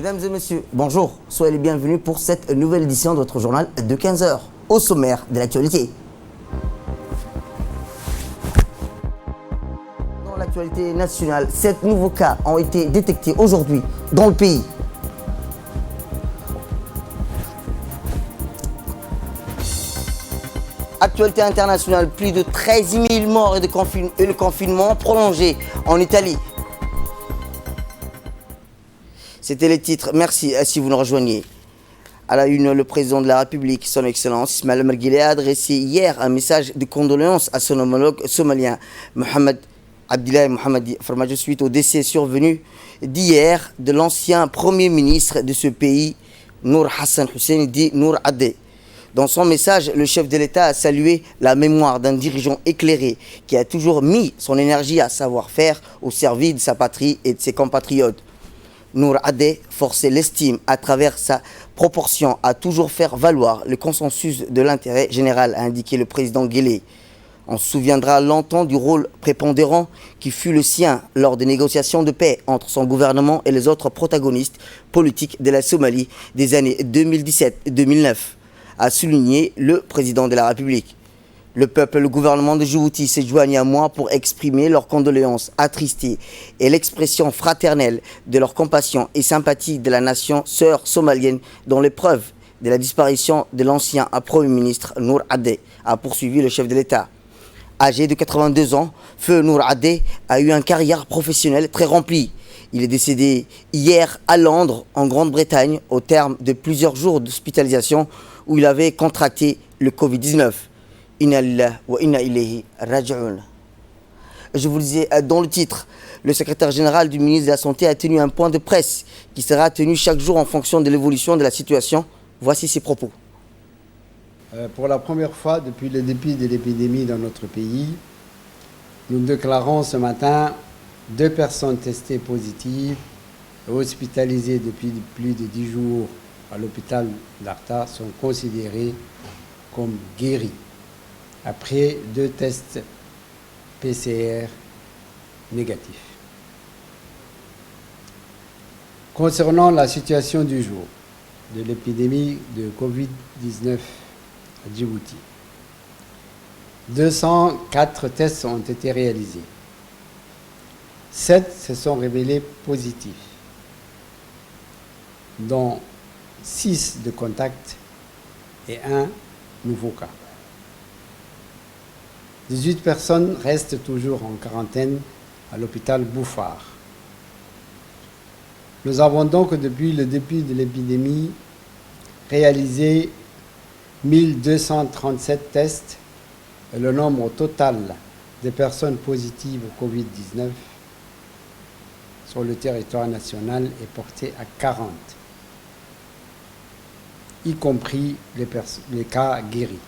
Mesdames et messieurs, bonjour, soyez les bienvenus pour cette nouvelle édition de votre journal de 15h, au sommaire de l'actualité. Dans l'actualité nationale, 7 nouveaux cas ont été détectés aujourd'hui dans le pays. Actualité internationale, plus de 13 000 morts et le confinement prolongé en Italie. C'était les titres. Merci si vous nous rejoignez. À la une, le président de la République, son Excellence Ismaël Omar Guelleh, a adressé hier un message de condoléances à son homologue somalien, Mohamed Abdillahi Mohamadi Farmajo, suite au décès survenu d'hier de l'ancien Premier ministre de ce pays, Nour Hassan Hussein, dit Nour Adé. Dans son message, le chef de l'État a salué la mémoire d'un dirigeant éclairé qui a toujours mis son énergie à savoir-faire au service de sa patrie et de ses compatriotes. Nour Adé forçait l'estime à travers sa proportion à toujours faire valoir le consensus de l'intérêt général, a indiqué le président Guelleh. On se souviendra longtemps du rôle prépondérant qui fut le sien lors des négociations de paix entre son gouvernement et les autres protagonistes politiques de la Somalie des années 2017 et 2009, a souligné le président de la République. Le peuple et le gouvernement de Djibouti se joignent à moi pour exprimer leurs condoléances attristées et l'expression fraternelle de leur compassion et sympathie de la nation sœur somalienne dans l'épreuve de la disparition de l'ancien Premier ministre Nour Adé, a poursuivi le chef de l'État. Âgé de 82 ans, Feu Nour Adé a eu une carrière professionnelle très remplie. Il est décédé hier à Londres, en Grande-Bretagne, au terme de plusieurs jours d'hospitalisation où il avait contracté le Covid-19. Inna lillahi wa inna ilayhi raji'un. Je vous le disais dans le titre, le secrétaire général du ministre de la Santé a tenu un point de presse qui sera tenu chaque jour en fonction de l'évolution de la situation. Voici ses propos. Pour la première fois depuis le début de l'épidémie dans notre pays, nous déclarons ce matin 2 personnes testées positives et hospitalisées depuis plus de 10 jours à l'hôpital d'Arta sont considérées comme guéries après 2 tests PCR négatifs. Concernant la situation du jour de l'épidémie de Covid-19 à Djibouti, 204 tests ont été réalisés. 7 se sont révélés positifs, dont 6 de contact et 1 nouveau cas. 18 personnes restent toujours en quarantaine à l'hôpital Bouffar. Nous avons donc, depuis le début de l'épidémie, réalisé 1237 tests et le nombre total de personnes positives au Covid-19 sur le territoire national est porté à 40, y compris les cas guéris.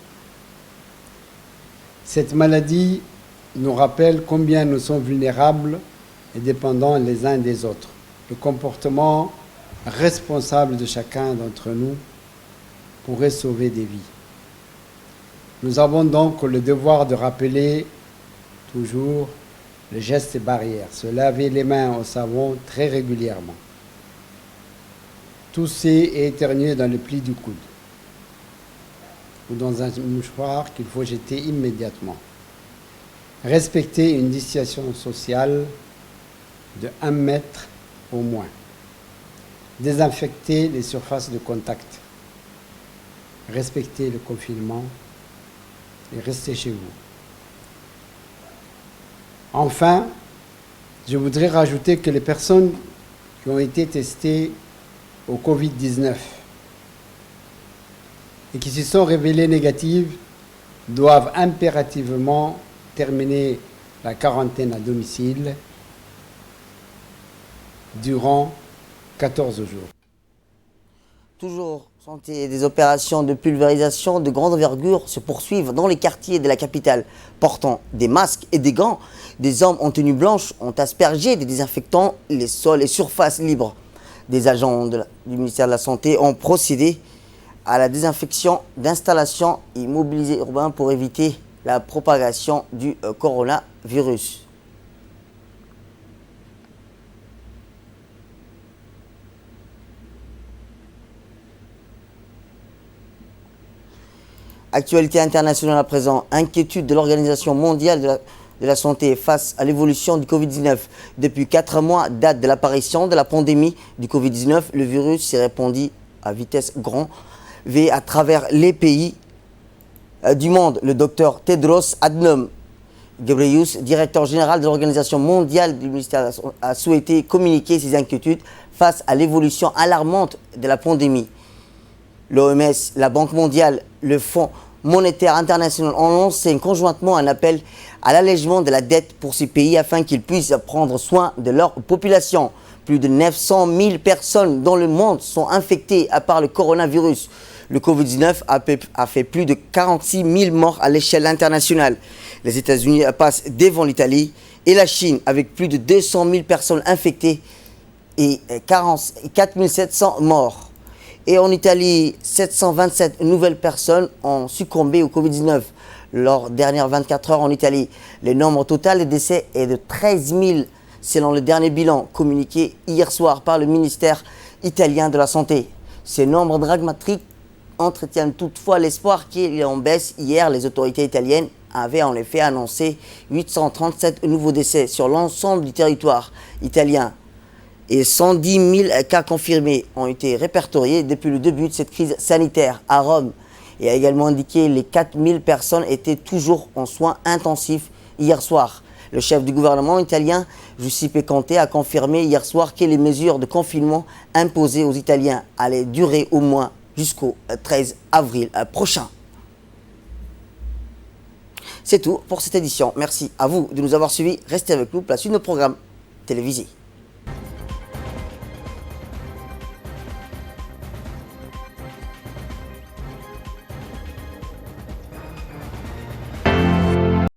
Cette maladie nous rappelle combien nous sommes vulnérables et dépendants les uns des autres. Le comportement responsable de chacun d'entre nous pourrait sauver des vies. Nous avons donc le devoir de rappeler toujours les gestes barrières, se laver les mains au savon très régulièrement, tousser et éternuer dans le pli du coude ou dans un mouchoir qu'il faut jeter immédiatement. Respecter une distanciation sociale de 1 mètre au moins. Désinfecter les surfaces de contact. Respecter le confinement et rester chez vous. Enfin, je voudrais rajouter que les personnes qui ont été testées au Covid-19 et qui se sont révélées négatives doivent impérativement terminer la quarantaine à domicile durant 14 jours. Toujours santé, des opérations de pulvérisation de grande envergure se poursuivent dans les quartiers de la capitale. Portant des masques et des gants, des hommes en tenue blanche ont aspergé des désinfectants les sols et surfaces libres. Des agents du ministère de la Santé ont procédé à la désinfection d'installations immobilisées urbains pour éviter la propagation du coronavirus. Actualité internationale à présent, inquiétude de l'Organisation mondiale de la santé face à l'évolution du Covid-19. Depuis 4 mois, date de l'apparition de la pandémie du Covid-19, le virus s'est répandu à vitesse grand V à travers les pays du monde. Le docteur Tedros Adhanom Ghebreyesus, directeur général de l'Organisation mondiale du ministère, a souhaité communiquer ses inquiétudes face à l'évolution alarmante de la pandémie. L'OMS, la Banque mondiale, le Fonds monétaire international ont lancé conjointement un appel à l'allègement de la dette pour ces pays afin qu'ils puissent prendre soin de leur population. Plus de 900 000 personnes dans le monde sont infectées par le coronavirus. Le Covid-19 a fait plus de 46 000 morts à l'échelle internationale. Les États-Unis passent devant l'Italie et la Chine avec plus de 200 000 personnes infectées et 4 700 morts. Et en Italie, 727 nouvelles personnes ont succombé au Covid-19. Lors des dernières 24 heures en Italie, le nombre total des décès est de 13 000, selon le dernier bilan communiqué hier soir par le ministère italien de la Santé. Ces nombres dramatiques entretiennent toutefois l'espoir qu'il est en baisse. Hier, les autorités italiennes avaient en effet annoncé 837 nouveaux décès sur l'ensemble du territoire italien. Et 110 000 cas confirmés ont été répertoriés depuis le début de cette crise sanitaire à Rome. Et a également indiqué que les 4 000 personnes étaient toujours en soins intensifs hier soir. Le chef du gouvernement italien, Giuseppe Conte, a confirmé hier soir que les mesures de confinement imposées aux Italiens allaient durer au moins jusqu'au 13 avril prochain. C'est tout pour cette édition. Merci à vous de nous avoir suivis. Restez avec nous pour la suite de nos programmes télévisés.